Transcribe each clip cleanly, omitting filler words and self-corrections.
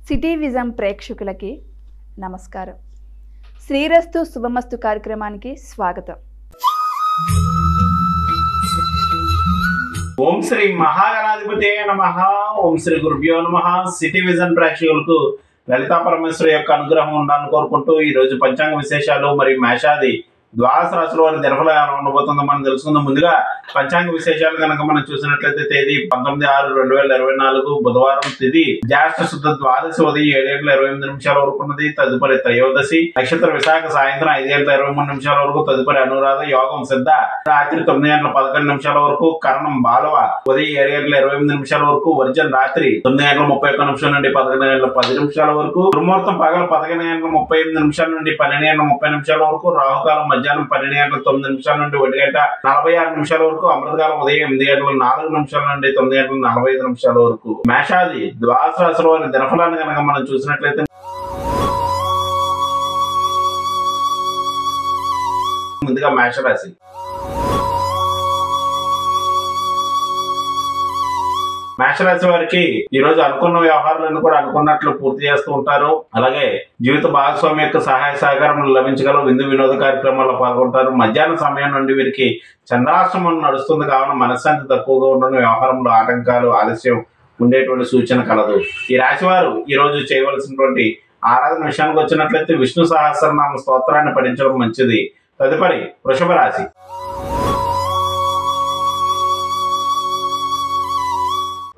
City vision ప్రేక్షకులకి నమస్కారం. శ్రీరస్తు శుభమస్తు కార్యక్రమానికి స్వాగతం. ఓం శ్రీ మహాగణాధిపతే నమః. ఓం శ్రీ గురుభ్యో నమః. సిటీ విజన్ ప్రేక్షకులకు లలితా పరమేశ్వరి యొక్క అనుగ్రహం ఉండాలని కోరుకుంటూ ఈ రోజు పంచాంగ విశేషాలు మరియు మేషాది ద్వాదశ రాశుల వారి దినఫలం ఎలా ఉండబోతుందో మనం తెలుసుకుందాం. ముందుగా పంచాంగ విశేషాలు కనుక మనం చూసినట్లయితే తేదీ 19/6/2024 బుధవారం, తిథి జ్యేష్ఠ శుద్ధ ద్వాదశి ఉదయం 7:28 వరకు ఉన్నది. తదుపరి త్రయోదశి, నక్షత్ర విశాఖ సాయంత్రం 5:23 వరకు. తదుపరి అనురాధ, యోగం సిద్ధ రాత్రి 9:11 వరకు. కరణం బాలవ ఉదయం 7:28 వరకు. వర్జన్ రాత్రి 9:31 నుండి 11:10 వరకు. దుర్ముహూర్తం పగలు 11:38 నుండి 12:30 వరకు. రాహుకాలం మధ్యాహ్నం 12:09 నుండి 1:46 వరకు. అమృతకాలం ఉదయం 8:04 నుండి 9:45 వరకు. మేషాది ద్వాదశ రాశుల వారి దినఫలాన్ని కనుక మనం చూసినట్లయితే ముందుగా మేషరాశి. మేషరాశి వారికి ఈ రోజు అనుకున్న వ్యవహారాలను కూడా అనుకున్నట్లు పూర్తి చేస్తూ ఉంటారు. అలాగే జీవిత భాగస్వామి యొక్క సహాయ సహకారం లభించగల విందు వినోద కార్యక్రమాల్లో పాల్గొంటారు. మధ్యాహ్న సమయం నుండి వీరికి చంద్రాశ్రమం నడుస్తుంది కావున మనశ్శాంతి తక్కువగా ఉండడం, వ్యవహారంలో ఆటంకాలు, ఆలస్యం ఉండేటువంటి సూచన కలదు. ఈ రాశి వారు ఈ రోజు చేయవలసినటువంటి ఆరాధన విషయానికి వచ్చినట్లయితే విష్ణు సహస్రనామ స్తోత్రాన్ని పఠించడం మంచిది. తదుపరి వృషభ రాశి.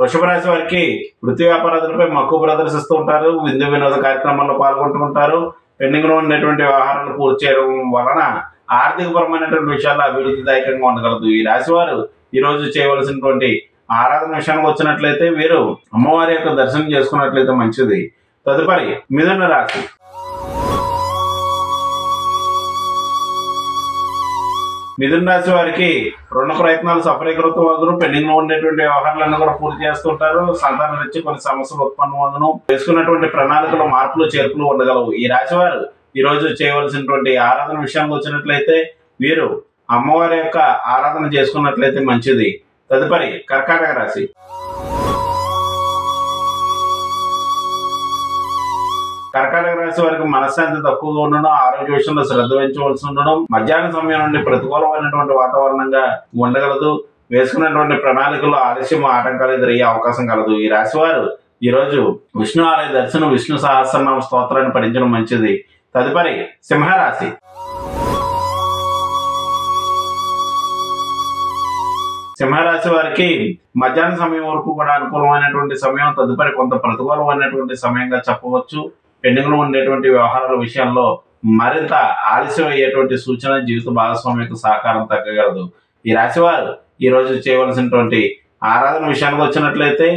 వృషభ రాశి వారికి వృత్తి వ్యాపారాలపై మక్కువ ప్రదర్శిస్తూ ఉంటారు. విందు వినోద కార్యక్రమాల్లో పాల్గొంటూ ఉంటారు. పెండింగ్ లో ఉండేటువంటి వ్యవహారాలు పూర్తి చేయడం వలన ఆర్థిక పరమైనటువంటి విషయాల్లో అభివృద్ధిదాయకంగా ఉండగలదు. ఈ రాశి వారు ఈ రోజు చేయవలసినటువంటి ఆరాధన విషయానికి వచ్చినట్లయితే వీరు అమ్మవారి యొక్క దర్శనం చేసుకున్నట్లయితే మంచిది. తదుపరి మిథున రాశి. మిథున రాశి వారికి రుణ ప్రయత్నాలు సఫలీకృతం. పెండింగ్ లో ఉండేటువంటి వ్యవహారాలను కూడా పూర్తి చేస్తుంటారు. సంతానం నుంచి కొన్ని సమస్యలు ఉత్పన్నమవును. వేసుకున్నటువంటి ప్రణాళికలు మార్పులు చేర్పులు ఉండగలవు. ఈ రాశి వారు ఈ రోజు చేయవలసినటువంటి ఆరాధన విషయానికి వచ్చినట్లయితే వీరు అమ్మవారి యొక్క ఆరాధన చేసుకున్నట్లయితే మంచిది. తదుపరి కర్కాటక రాశి. కర్కాటక రాశి వారికి మనశ్శాంతి తక్కువగా ఉండడం, ఆరోగ్య విషయంలో శ్రద్ధ వహించవలసి ఉండడం, మధ్యాహ్న సమయం నుండి ప్రతికూలమైనటువంటి వాతావరణంగా ఉండగలదు. వేసుకున్నటువంటి ప్రణాళికల్లో ఆలస్యం, ఆటంకాలు ఎదురయ్యే అవకాశం కలదు. ఈ రాశి వారు ఈ రోజు విష్ణు ఆలయ దర్శనం, విష్ణు సహస్రనామ స్తోత్రాన్ని పఠించడం మంచిది. తదుపరి సింహరాశి. సింహరాశి వారికి మధ్యాహ్న సమయం వరకు కూడా అనుకూలమైనటువంటి సమయం. తదుపరి కొంత ప్రతికూలమైనటువంటి సమయంగా చెప్పవచ్చు. పెండింగ్ లో ఉండేటువంటి వ్యవహారాల విషయంలో మరింత ఆలస్యం అయ్యేటువంటి సూచన, జీవిత భాగస్వామి యొక్క సహకారం తగ్గగలదు. ఈ రాశి వారు ఈ రోజు చేయవలసినటువంటి ఆరాధన విషయానికి వచ్చినట్లయితే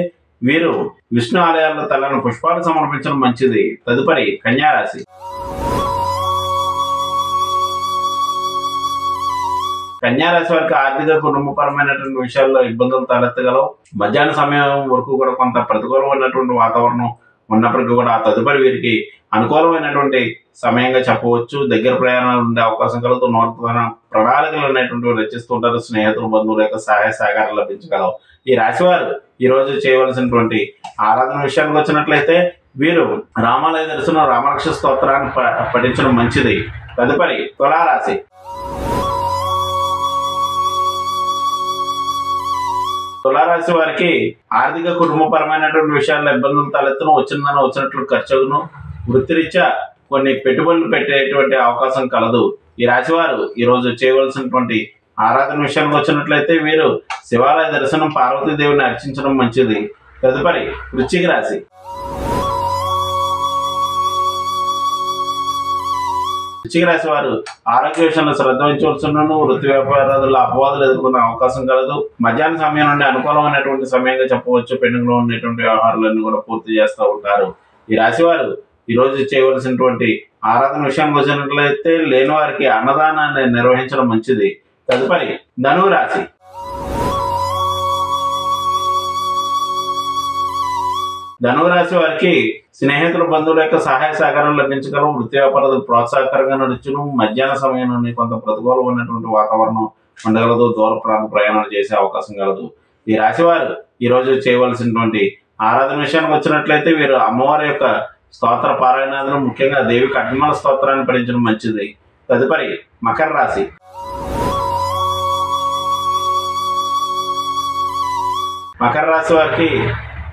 వీరు విష్ణు ఆలయాల్లో తెల్లని పుష్పాలు సమర్పించడం మంచిది. తదుపరి కన్యారాశి. కన్యారాశి వారికి ఆర్థిక కుటుంబపరమైనటువంటి విషయాల్లో ఇబ్బందులు తలెత్తగలవు. మధ్యాహ్న సమయం వరకు కూడా కొంత ప్రతికూలమైనటువంటి వాతావరణం ఉన్నప్పటికీ కూడా తదుపరి వీరికి అనుకూలమైనటువంటి సమయంగా చెప్పవచ్చు. దగ్గర ప్రయాణాలు ఉండే అవకాశం కలుగుతూ నూతన ప్రణాళికలు అనేటువంటివి రచిస్తుంటారు. స్నేహితులు, బంధువుల యొక్క సహాయ సహకారం లభించగలవు. ఈ రాశి వారు ఈ రోజు చేయవలసినటువంటి ఆరాధన విషయానికి వచ్చినట్లయితే వీరు రామాలయ దర్శనం, రామరక్ష స్తోత్రాన్ని పఠించడం మంచిది. తదుపరి తులారాశి. తులారాశి వారికి ఆర్థిక కుటుంబపరమైనటువంటి విషయాల్లో ఇబ్బందులు తలెత్తును. వచ్చినట్లు ఖర్చును. వృత్తిరీత్యా కొన్ని పెట్టుబడులు పెట్టేటువంటి అవకాశం కలదు. ఈ రాశి వారు ఈ రోజు చేయవలసినటువంటి ఆరాధన విషయానికి వచ్చినట్లయితే వీరు శివాలయ దర్శనం, పార్వతీదేవిని అర్చించడం మంచిది. తదుపరి వృశ్చిక రాశి. వృశ్చిక రాశి వారు ఆరోగ్య విషయంలో శ్రద్ధ వహించవలసిన, వృత్తి వ్యాపారాల్లో అపవాదులు ఎదుర్కొనే అవకాశం కలదు. మధ్యాహ్న సమయం నుండి అనుకూలమైనటువంటి సమయంగా చెప్పవచ్చు. పెండింగ్ లో ఉండేటువంటి వ్యవహారాలన్నీ కూడా పూర్తి చేస్తూ ఉంటారు. ఈ రాశి వారు ఈ రోజు చేయవలసినటువంటి ఆరాధన విషయానికి వచ్చినట్లయితే లేని వారికి అన్నదానాన్ని నిర్వహించడం మంచిది. తదుపరి ధనువు రాశి. ధనువు రాశి వారికి స్నేహితుల, బంధువుల యొక్క సహాయ సహకారం లభించగలవు. వృత్తి వ్యాపారాలు ప్రోత్సాహకరంగా నడుచును. మధ్యాహ్న సమయం నుండి కొంత ప్రతికూలమైనటువంటి వాతావరణం ఉండగలదు. దూర ప్రాంత ప్రయాణాలు చేసే అవకాశం కలదు. ఈ రాశి వారు ఈ రోజు చేయవలసినటువంటి ఆరాధన విషయానికి వచ్చినట్లయితే వీరు అమ్మవారి యొక్క స్తోత్ర పారాయణాలను, ముఖ్యంగా దేవి కఠినమల స్తోత్రాన్ని పఠించడం మంచిది. తదుపరి మకర రాశి. మకర రాశి వారికి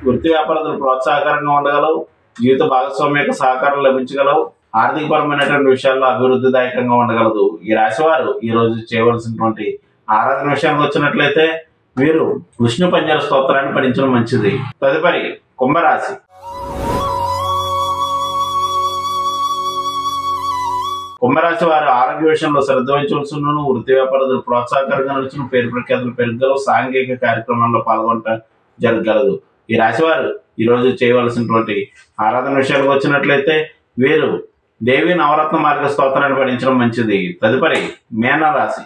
వృత్తి వ్యాపారాలు ప్రోత్సాహకరంగా ఉండగలవు. జీవిత భాగస్వామి యొక్క సహకారం లభించగలవు. ఆర్థికపరమైనటువంటి విషయాల్లో అభివృద్ధిదాయకంగా ఉండగలదు. ఈ రాశి వారు ఈ రోజు చేయవలసినటువంటి ఆరాధన విషయానికి వచ్చినట్లయితే వీరు విష్ణు పంజర స్తోత్రాన్ని పఠించడం మంచిది. తదుపరి కుంభరాశి. కుంభరాశి వారు ఆరోగ్య విషయంలో శ్రద్ధ వహించవలసిన, వృత్తి వ్యాపారాలు ప్రోత్సాహకరంగా నడుచును, పేరు ప్రఖ్యాతులు పెరగలవు. సాంఘిక కార్యక్రమాల్లో పాల్గొనటం జరగగలదు. ఈ రాశి వారు ఈ రోజు చేయవలసినటువంటి ఆరాధన విషయాలకు వచ్చినట్లయితే వీరు దేవి నవరత్న మార్గ స్తోత్రాన్ని పఠించడం మంచిది. తదుపరి మీనరాశి.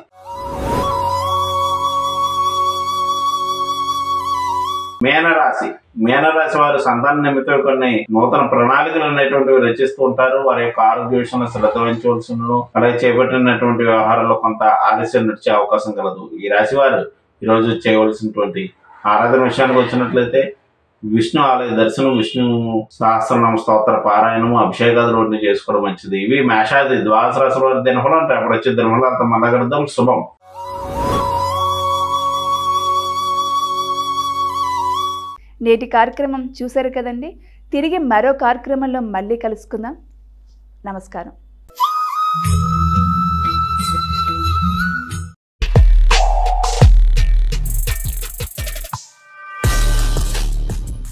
మీనరాశి వారు సంతాన నిమిత్తం కొన్ని నూతన ప్రణాళికలు అనేటువంటివి రచిస్తూ ఉంటారు. వారి యొక్క ఆరోగ్య విషయంలో శ్రద్ధ వహించవలసిన, అలాగే చేపట్టినటువంటి వ్యవహారాల్లో కొంత ఆలస్యం నడిచే అవకాశం కలదు. ఈ రాశి వారు ఈ రోజు చేయవలసినటువంటి ఆరాధన విషయానికి వచ్చినట్లయితే విష్ణు ఆలయ దర్శనం, విష్ణు సహస్రనామ స్తోత్ర పారాయణము, అభిషేకాదులు చేసుకోవడం మంచిది. ఇవి మేషాది ద్వాదశ రాశుల వారి దినఫలం. అంటే అప్పుడు వచ్చే దినఫలం అంత మళ్ళగడదాం. శుభం. నేటి కార్యక్రమం చూశారు కదండి. తిరిగి మరో కార్యక్రమంలో మళ్ళీ కలుసుకుందాం. నమస్కారం.